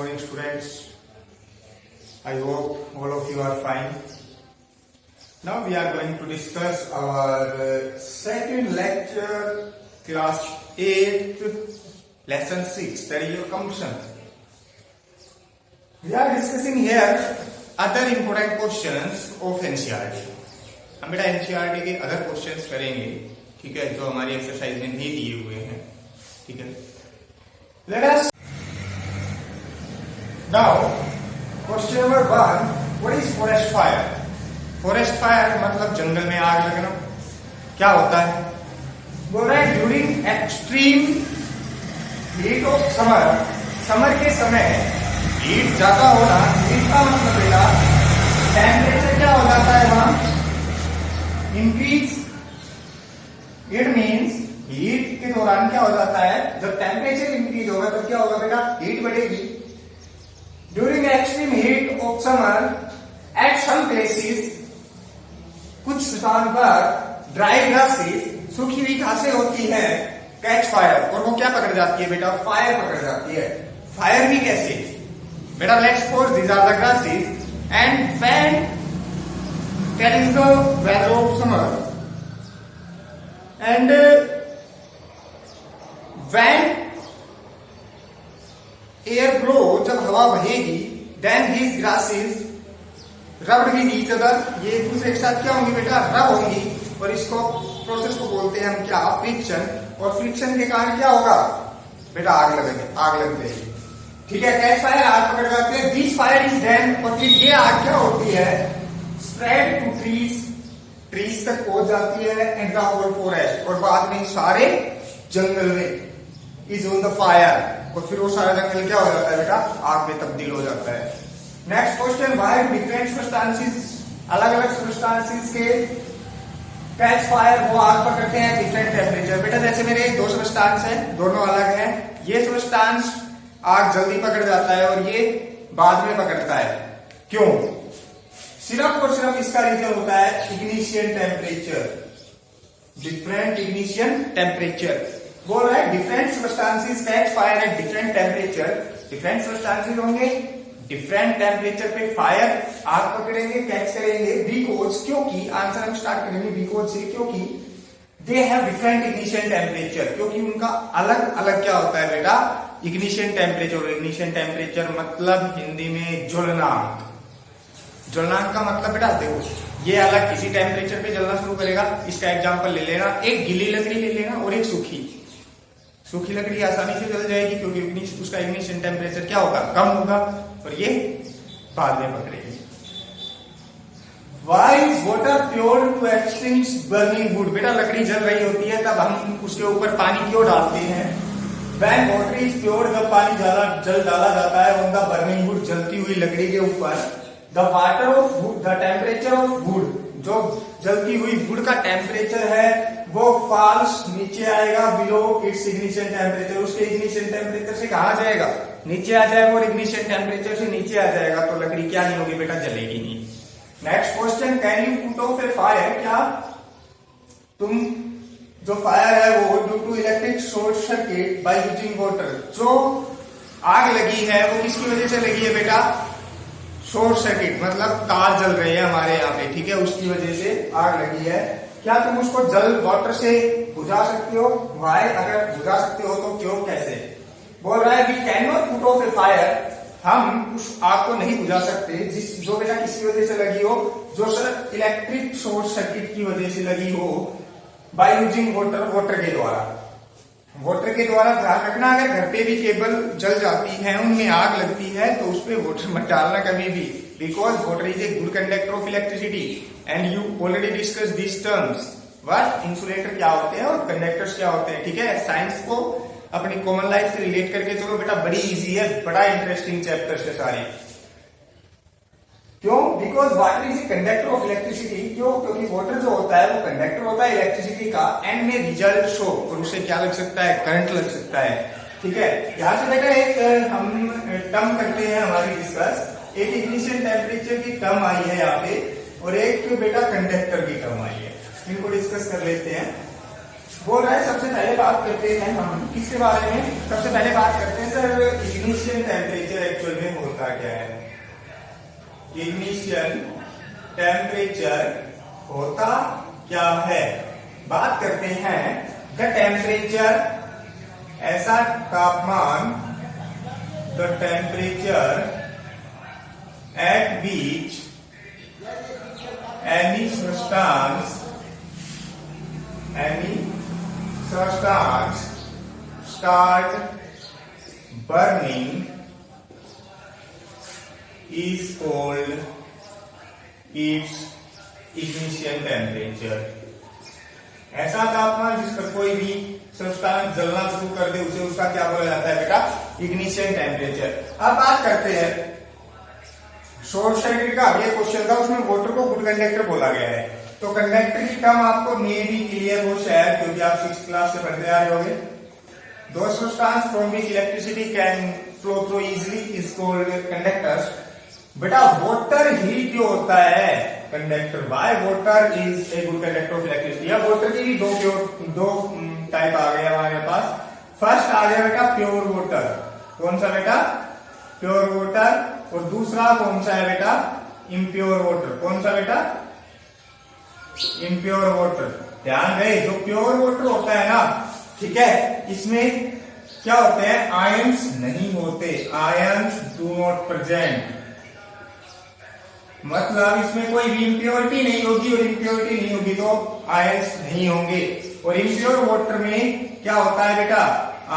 morning students. I hope all of you are fine. Now we are going to discuss our second lecture, class 8, lesson 6, that is your composition. We are discussing here other important questions of NCERT. हम बेटा NCERT के other questions करेंगे, ठीक है, जो हमारी exercise में भी दिए हुए हैं, ठीक है. Let us now question number 1. What is forest fire? Forest fire मतलब जंगल में आग लगना. क्या होता है? बोल रहा है during extreme heat of summer. Summer के समय हीट ज्यादा होना. हीट का मतलब बेटा टेम्परेचर क्या हो जाता है वहां? इंक्रीज. इट मीन्स हीट के दौरान क्या हो जाता है? जब टेम्परेचर इंक्रीज होगा तो क्या होगा बेटा? हीट बढ़ेगी. During extreme heat of summer at some places, कुछ स्थान पर ड्राई ग्रासेस, सूखी हुई घासें होती है, कैच फायर, और वो क्या पकड़ जाती है बेटा? फायर पकड़ जाती है. फायर भी कैसे बेटा? Let's suppose these are the grasses and when that is the weather of summer and when air blow, जब हवा बहेगी, then these grasses rubbed with each other, ये एक दूसरे के साथ क्या होंगी बेटा? रब होंगी. और इसको प्रोसेस को बोलते हैं हम क्या? फ्रिक्शन. और फ्रिक्शन के कारण क्या होगा बेटा? आग लगेगी. आग लग जाएगी. ठीक है, कैच फायर, आग पकड़ जाते हैं. दिस फायर इज देन, और फिर ये आग क्या होती है? स्प्रेड टू ट्रीज, ट्रीज तक पहुंच जाती है, एंड द होल फॉरेस्ट, और बाद में सारे जंगल में इज ऑन द फायर, और फिर वो सारा जंगल क्या हो जाता है बेटा? आग में तब्दील हो जाता है. Next question, why different substances, अलग अलग सब्सटेंसेस के कैच फायर, वो आग पकड़ते हैं डिफरेंट टेम्परेचर. बेटा जैसे मेरे दो सब्सटेंस हैं, दोनों अलग हैं. ये सब्सटेंस आग जल्दी पकड़ जाता है और ये बाद में पकड़ता है. क्यों? सिर्फ और सिर्फ इसका रीजन होता है ignition temperature. Different ignition temperature. बोल रहा है different substances catch fire at different temperature. Different substances होंगे, डिफरेंट टेम्परेचर पे फायर, आग पकड़ेंगे, कैच करेंगे. बिकॉज, क्योंकि, आंसर हम स्टार्ट करेंगे बिकॉज से, क्योंकि they have different ignition temperature, क्योंकि उनका अलग अलग क्या होता है बेटा? Ignition temperature. इग्निशन टेम्परेचर मतलब हिंदी में ज्वलनांक. ज्वलनांक का मतलब बेटा देखो, ये अलग किसी टेम्परेचर पे जलना शुरू करेगा. इसका एग्जांपल ले लेना, एक गीली लकड़ी ले लेना और एक सूखी. सूखी लकड़ी आसानी से जल जाएगी क्योंकि उसका इग्निशन टेम्परेचर क्या होगा? कम होगा, और ये बाद में पकड़ेगी. Why is water poured to extinguish burning wood? बेटा लकड़ी जल रही होती है तब हम उसके ऊपर पानी क्यों डालते हैं? When water is poured, जब पानी जल डाला जाता है on the burning wood, जलती हुई लकड़ी के ऊपर, the water of wood, the temperature of wood, जो जलती हुई वुड का टेम्परेचर है वो फॉल्स, नीचे आएगा, बिलो इट्स इग्निशन टेम्परेचर. उसके इग्निशन टेम्परेचर से कहा जाएगा? नीचे आ जाएगा, और इग्निशन टेम्परेचर से नीचे आ जाएगा तो लकड़ी क्या नहीं होगी बेटा? जलेगी नहीं. Next question, can you put off a fire? क्या तुम जो फायर है वो due to electric short circuit by using water, जो आग लगी है वो किसकी वजह से लगी है बेटा? शॉर्ट सर्किट मतलब तार जल रहे हैं हमारे यहाँ पे, ठीक है, उसकी वजह से आग लगी है. क्या तुम उसको जल वाटर से बुझा सकते हो? वाई, अगर बुझा सकते हो तो क्यों, कैसे? बोल रहा है we can not put off a fire, हम उस आग को नहीं बुझा सकते जो बेटा किसकी वजह से लगी हो? जो सर इलेक्ट्रिक शॉर्ट सर्किट की वजह से लगी हो, बाय यूजिंग वाटर, वाटर के द्वारा. वाटर के द्वारा ध्यान रखना, अगर घर पे भी केबल जल जाती है, उनमें आग लगती है तो उस पर वाटर मत डालना कभी भी, because water is a good conductor of electricity. And you already discuss this terms. What? Insulator क्या होते हैं और कंडक्टर्स क्या होते हैं, ठीक है. साइंस को अपनी कॉमन लाइफ से रिलेट करके चलो बेटा, बड़ी इजी है, बड़ा इंटरेस्टिंग चैप्टर्स है सारे. क्यों? Because water is a conductor of electricity. क्यों? क्योंकि वाटर जो होता है वो कंडक्टर होता है इलेक्ट्रिसिटी का, एंड में रिजल्ट शो, और उससे क्या लग सकता है? करंट लग सकता है. ठीक है, यहां से बेटा एक हम टर्म करते हैं हमारी डिस्कस. एक इग्निशन टेम्परेचर की टर्म आई है यहाँ पे, और एक बेटा कंडक्टर की टर्म आई है. इनको डिस्कस कर लेते हैं. बोल रहा है सबसे पहले बात करते हैं हम किसके बारे में। सबसे पहले बात करते हैं सर इग्निशन टेम्परेचर एक्चुअल में होता क्या है। इग्निशन टेम्परेचर होता क्या है, बात करते हैं। द टेम्परेचर, ऐसा तापमान, the temperature at which any substance start burning is called its ignition temperature। ऐसा तापमान जिस पर कोई भी सब्सटेंस जलना शुरू कर दे उसे उसका क्या बोला जाता है बेटा, इग्निशन टेम्परेचर। अब बात करते हैं शॉर्ट सर्किट का। ये क्वेश्चन था, उसमें वाटर को गुड कंडक्टर बोला गया है। तो कंडक्टर की टर्म आपको मे बी क्लियर हो शायद, क्योंकि आप 6th क्लास से पढ़ते आ रहे होंगे। दो substance from which electricity can flow through easily is called conductors. बेटा वाटर ही क्यों होता है conductor, why water is a good conductor of electricity. या वाटर की भी दो टाइप आ गए हमारे पास। फर्स्ट आ गया बेटा प्योर वाटर, कौन सा बेटा, प्योर वाटर। और दूसरा कौन सा है बेटा, इम्प्योर वाटर, कौन सा बेटा, इम्प्योर वाटर। ध्यान रहे, जो प्योर वाटर होता है ना, ठीक है, इसमें क्या होते हैं, आयंस नहीं होते, आयंस डू नॉट प्रेजेंट। मतलब इसमें कोई भी इम्प्योरिटी नहीं होगी, और इम्प्योरिटी नहीं होगी तो आयंस नहीं होंगे। और इम्प्योर वाटर में क्या होता है बेटा,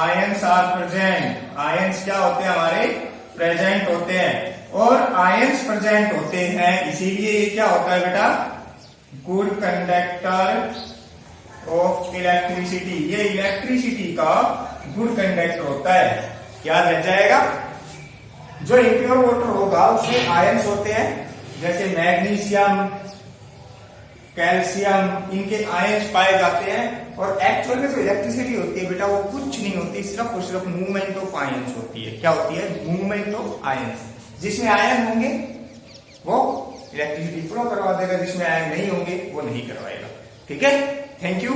आयंस आर प्रेजेंट। आयंस क्या होते हैं हमारे, प्रेजेंट होते हैं। और आयंस प्रेजेंट होते हैं, इसीलिए ये क्या होता है बेटा, गुड कंडक्टर ऑफ इलेक्ट्रिसिटी। ये इलेक्ट्रिसिटी का गुड कंडक्टर होता है, याद रह जाएगा। जो इम्प्योर वाटर होगा उसमें आयंस होते हैं, जैसे मैग्नीशियम, कैल्शियम, इनके आयंस पाए जाते हैं। और एक्चुअल में जो इलेक्ट्रिसिटी होती है बेटा वो कुछ नहीं होती, सिर्फ और सिर्फ मूवमेंट ऑफ आयंस होती है। क्या होती है, मूवमेंट ऑफ आयंस। जिसमें आयन होंगे वो इलेक्ट्रिसिटी फ्लो करवा देगा, जिसमें आयन नहीं होंगे वो नहीं करवाएगा। ठीक है, थैंक यू।